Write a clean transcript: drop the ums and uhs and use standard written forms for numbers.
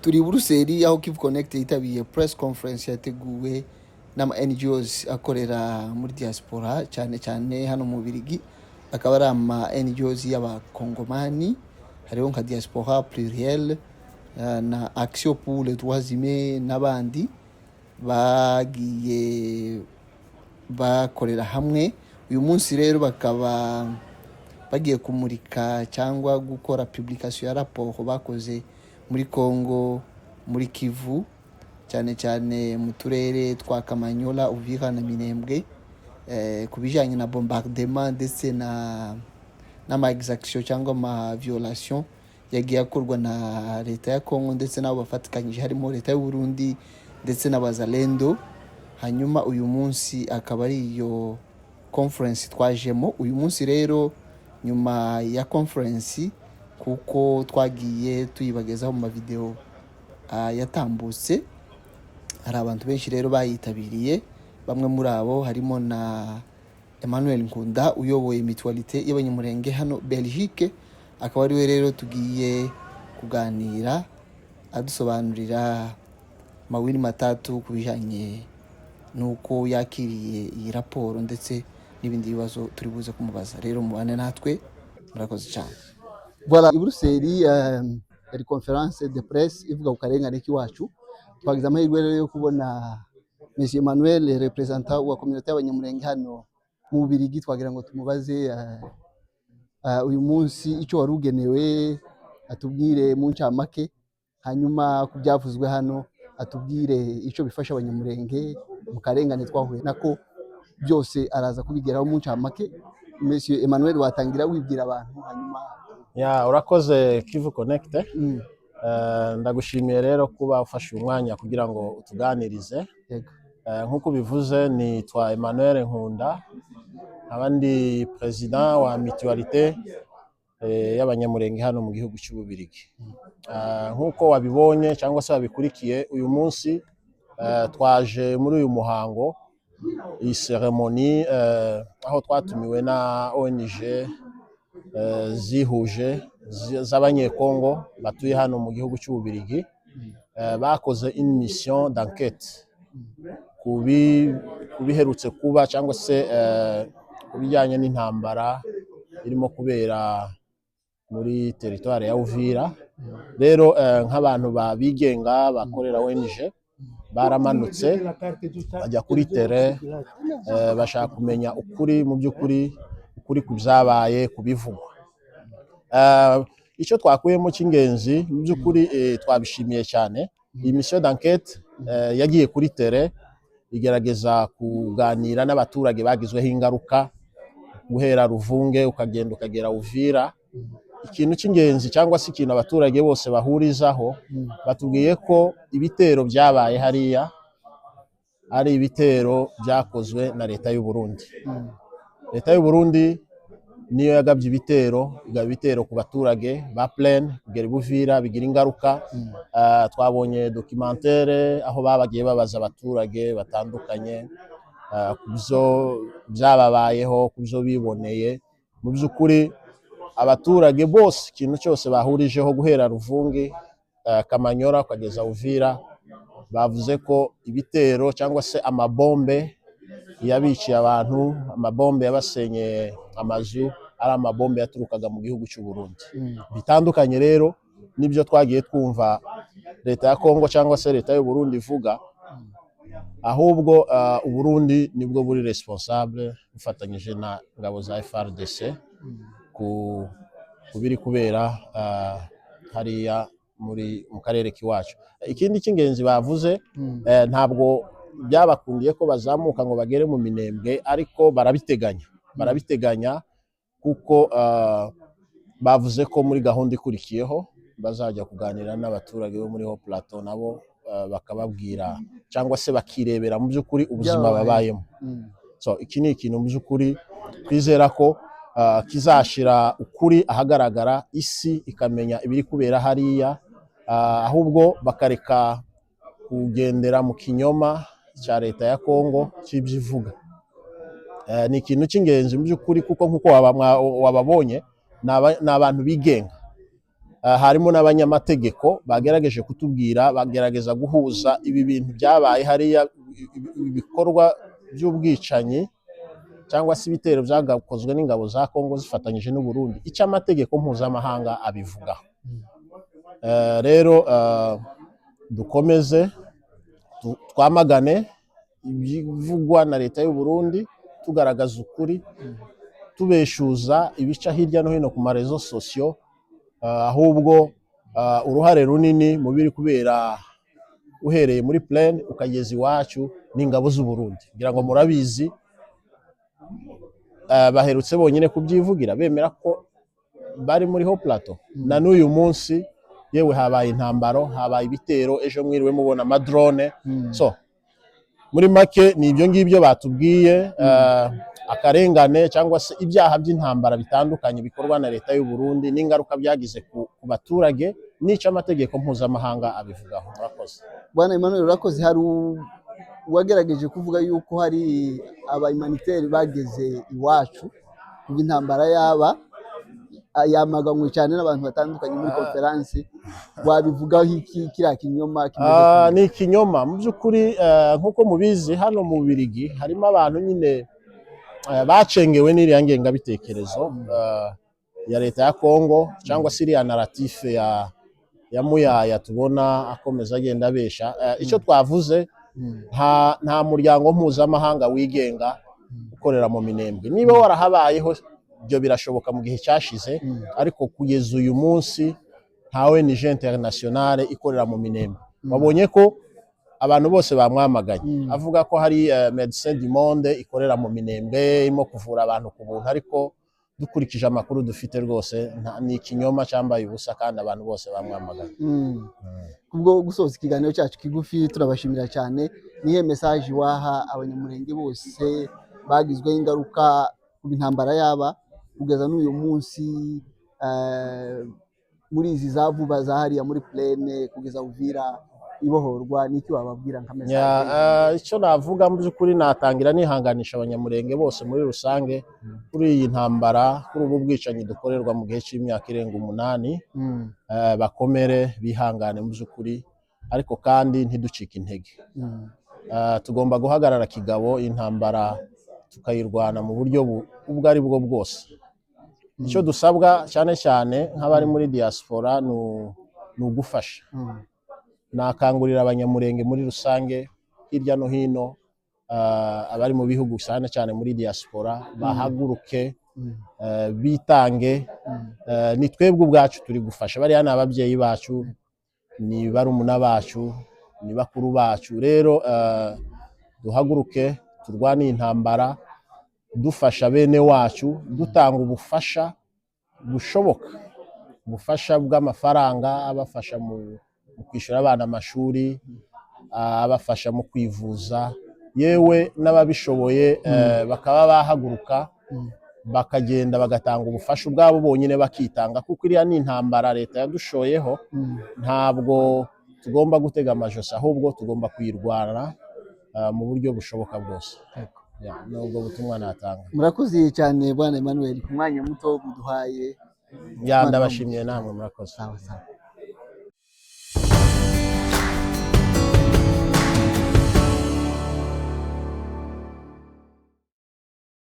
turi Buruseli aho Kivu Connect yitabiye press conference yateguwe n'ama NGOs akorera muri diaspora cyane cyane hano mu Birigi, akaba ari ama NGOs y'abakongomani, hariho nka Diaspora Pluriel na Action pour les droits humains n'abandi bagiye bakorera hamwe. Uyu munsi rero bakaba bagiye kumurika cyangwa gukora publication ya rapport bakoze muri Congo, muri Kivu, cyane cyane mu turere twa Kamanyola, Uvira na Minembwe, ku bijyanye na bombardement ndetse n'ama exaction cyangwa ma violation yagiye akorwa na leta ya Congo ndetse n'abo bafatikanyije harimo leta y'u Burundi ndetse n'abazalendo. Hanyuma uyu munsi akaba ari iyo conference twajemo. Uyu munsi rero nyuma ya conference, kuko twagiye tuyibagezaho mu mavideo yatambutse, hari abantu benshi rero bayitabiriye. Bamwe muri abo harimo na Emmanuel Nkunda uyoboye mutualité y'abanyamurenge hano Belgique, akaba ari we rero tugiye kuganira adusobanurira mawili matatu ku bijyanye nuko yakiriye iyi raporo ndetse n'ibindi bibazo turi buze kumubaza. Rero mubane natwe, murakoze cyane. Voilà, i Buruseli yari conference de presse ivuga ku karengane k'iwacu. Twagize amahirwe rero yo kubona Monsieur Emmanuel, representant wa communauté y'abanyamurenge hano mu Birigi. Twagira ngo tumubaze uyu munsi icyo wari ugenewe, atubwire mu ncamake, hanyuma ku byavuzwe hano atubwire icyo bifasha abanyamurenge mu karengane twahuye nako, byose araza kubigeraho mu ncamake. Monsieur Emmanuel, watangira wibwira abantu hanyuma. Urakoze Kivu Connect. Ndagushimiye rero kuba ufashe umwanya kugira ngo utuganirize. Nk'uko bivuze, nitwa Emmanuel Nkunda, abandi president wa mutualité y'abanyamurenge hano mu gihugu cy'u Bubiligi. Nk'uko wabibonye cyangwa se wabikurikiye, uyu munsi twaje muri uyu muhango, iyi ceremony, aho twatumiwe na ONG zihuje z'abanyekongo batuye hano mu gihugu cy'u Bubiligi. Bakoze une mission d'enquête kubiherutse kuba cyangwa se kubijyanye n'intambara irimo kubera muri territoire ya Uvira. Rero nk'abantu babigenga bakorera ONG baramanutse bajya kuri terrain, bashaka kumenya ukuri mu by'ukuri, ukuri ku byabaye, kubivugwa. Icyo twakuyemo cy'ingenzi mu by'ukuri twabishimiye cyane. Iyi mission d'enquête yagiye kuri terrain igerageza kuganira n'abaturage bagizweho ingaruka, guhera Ruvunge ukagenda ukagera Uvira. Ikintu cy'ingenzi cyangwa se ikintu abaturage bose bahurizaho, batubwiye ko ibitero byabaye hariya ari ibitero byakozwe na leta y'u Burundi. Leta y'u Burundi niyo yagabye ibitero, igaba ibitero ku baturage ba Plaine kugera Uvira, bigira ingaruka. Twabonye documentaire aho babagiye babaza abaturage batandukanye kubyo byababayeho, kubyo biboneye. Mu by'ukuri abaturage bose ikintu cyose bahurijeho, guhera Ruvungi, Kamanyola kugeza Uvira, bavuze ko ibitero cyangwa se amabombe yabiciye abantu, amabombe yabasenye amazu, ari amabombe yaturukaga mu gihugu cy'u Burundi. Bitandukanye rero nibyo twagiye twumva leta ya Kongo cyangwa se leta y'u Burundi ivuga, ahubwo u Burundi nibwo buri responsable bufatanyije na ngabo za FARDC kubiri kubera hariya mu karere k'iwacu. Ikindi cy'ingenzi bavuze, ntabwo byabakundiye ko bazamuka ngo bagere mu Minembwe, ariko barabiteganya kuko bavuze ko muri gahunda ikurikiyeho bazajya kuganira n'abaturage bo muri Haut Plateau, nabo bakababwira cyangwa se bakirebera mu by'ukuri ubuzima babayemo. So iki ni ikintu mu by'ukuri twizera ko kizashira ukuri ahagaragara, isi ikamenya ibiri kubera hariya, ahubwo bakareka kugendera mu kinyoma cya leta ya Kongo cy'ibyivuga. Ni ikintu cy'ingenzi mu by'ukuri, kuko nk'uko wababonye ni abantu bigenga. harimo n'abanyamategeko bagerageje kutubwira, bagerageza guhuza ibi bintu byabaye hariya, ibikorwa by'ubwicanyi cyangwa se ibitero byagakozwe n'ingabo za Kongo zifatanyije n'u Burundi, icyo amategeko mpuzamahanga abivugaho. Rero dukomeze twamagane ibivugwa na leta y'u Burundi, tugaragaza ukuri, tubeshuza ibica hirya no hino ku marezo sosiyo, ahubwo uruhare runini mu biri kubera uhereye muri Plaine ukageza iwacu n'ingabo z'u Burundi. Ngira ngo murabizi, baherutse bonyine kubyivugira bemera ko bari muri Haut Plateau, na n'uyu munsi yewe habaye intambaro, habaye ibitero, ejo mwiriwe mubona amadrone. So muri make ni ibyo ngibyo batubwiye, akarengane cyangwa se ibyaha by'intambara bitandukanye bikorwa na leta y'u Burundi n'ingaruka byagize ku baturage, n'icyo amategeko mpuzamahanga abivugaho. Murakoze. Bwana Emmanuel, urakoze. Hari uwagerageje kuvuga yuko hari abahumanitaire bageze iwacu kuva intambara yaba, yamaganywe cyane n'abantu batandukanye muri konferansi. Wabivugaho iki kiriya kinyoma? Ni ikinyoma mu by'ukuri. Nk'uko mubizi, hano mu Bubiligi harimo abantu nyine bacengewe n'iriya ngengabitekerezo ya leta ya Kongo, cyangwa se iriya naratife ya Muyaya tubona akomeza agenda abesha. Icyo twavuze, nta muryango mpuzamahanga wigenga ukorera mu Minembwe. Niba warahabayeho ibyo birashoboka mu gihe cyashize, ariko kugeza uyu munsi nta ONG internationale ikorera mu Minembwe. Babonye ko abantu bose bamwamaganye, avuga ko hari Médecins du Monde ikorera mu Minembwe irimo kuvura abantu ku buntu, ariko dukurikije amakuru dufite rwose ni ikinyoma cyambaye ubusa, kandi abantu bose bamwamaganye. Kubwo gusoza ikiganiro cyacu kigufi, turabashimira cyane. Nihe message waha abanyamurenge bose bagizweho ingaruka ku intambara yaba kugeza n'uyu munsi, muri izi za vuba za hariya muri Plaine kugeza Uvira ibohorwa, n'icyo wababwira nka message? Icyo navuga mu by'ukuri, natangira nihanganisha abanyamurenge bose muri rusange kuri iyi ntambara, kuri ubu bwicanyi dukorerwa mu gihe cy'imyaka irenga 8. Bakomere, bihangane mu by'ukuri, ariko kandi ntiducike intege. Tugomba guhagarara kigabo, intambara tukayirwana mu buryo ubwo ari bwo bwose. Icyo dusabwa cyane cyane nk'abari muri diaspora ni ugufasha. Nakangurira abanyamurenge muri rusange hirya no hino, abari mu bihugu cyane cyane muri diaspora, bahaguruke, bitange. Ni twebwe ubwacu turi gufasha, bariya ni ababyeyi bacu, ni barumuna bacu, ni bakuru bacu. Rero duhaguruke, turwane intambara, dufasha bene wacu, dutanga ubufasha bushoboka, ubufasha bw'amafaranga, abafasha mu kwishyura abana amashuri, abafasha mu kwivuza, yewe n'ababishoboye bakaba bahaguruka bakagenda bagatanga ubufasha ubwabo bonyine bakitanga, kuko iriya ni intambara leta yadushoyeho. Ntabwo tugomba gutega amajosi, ahubwo tugomba kuyirwana mu buryo bushoboka bwose. Nubwo butumwa natanga. Murakoze cyane Bwana Emmanuel ku mwanya muto muduhaye. Ndabashimiye namwe, murakoze. Sawa sawa.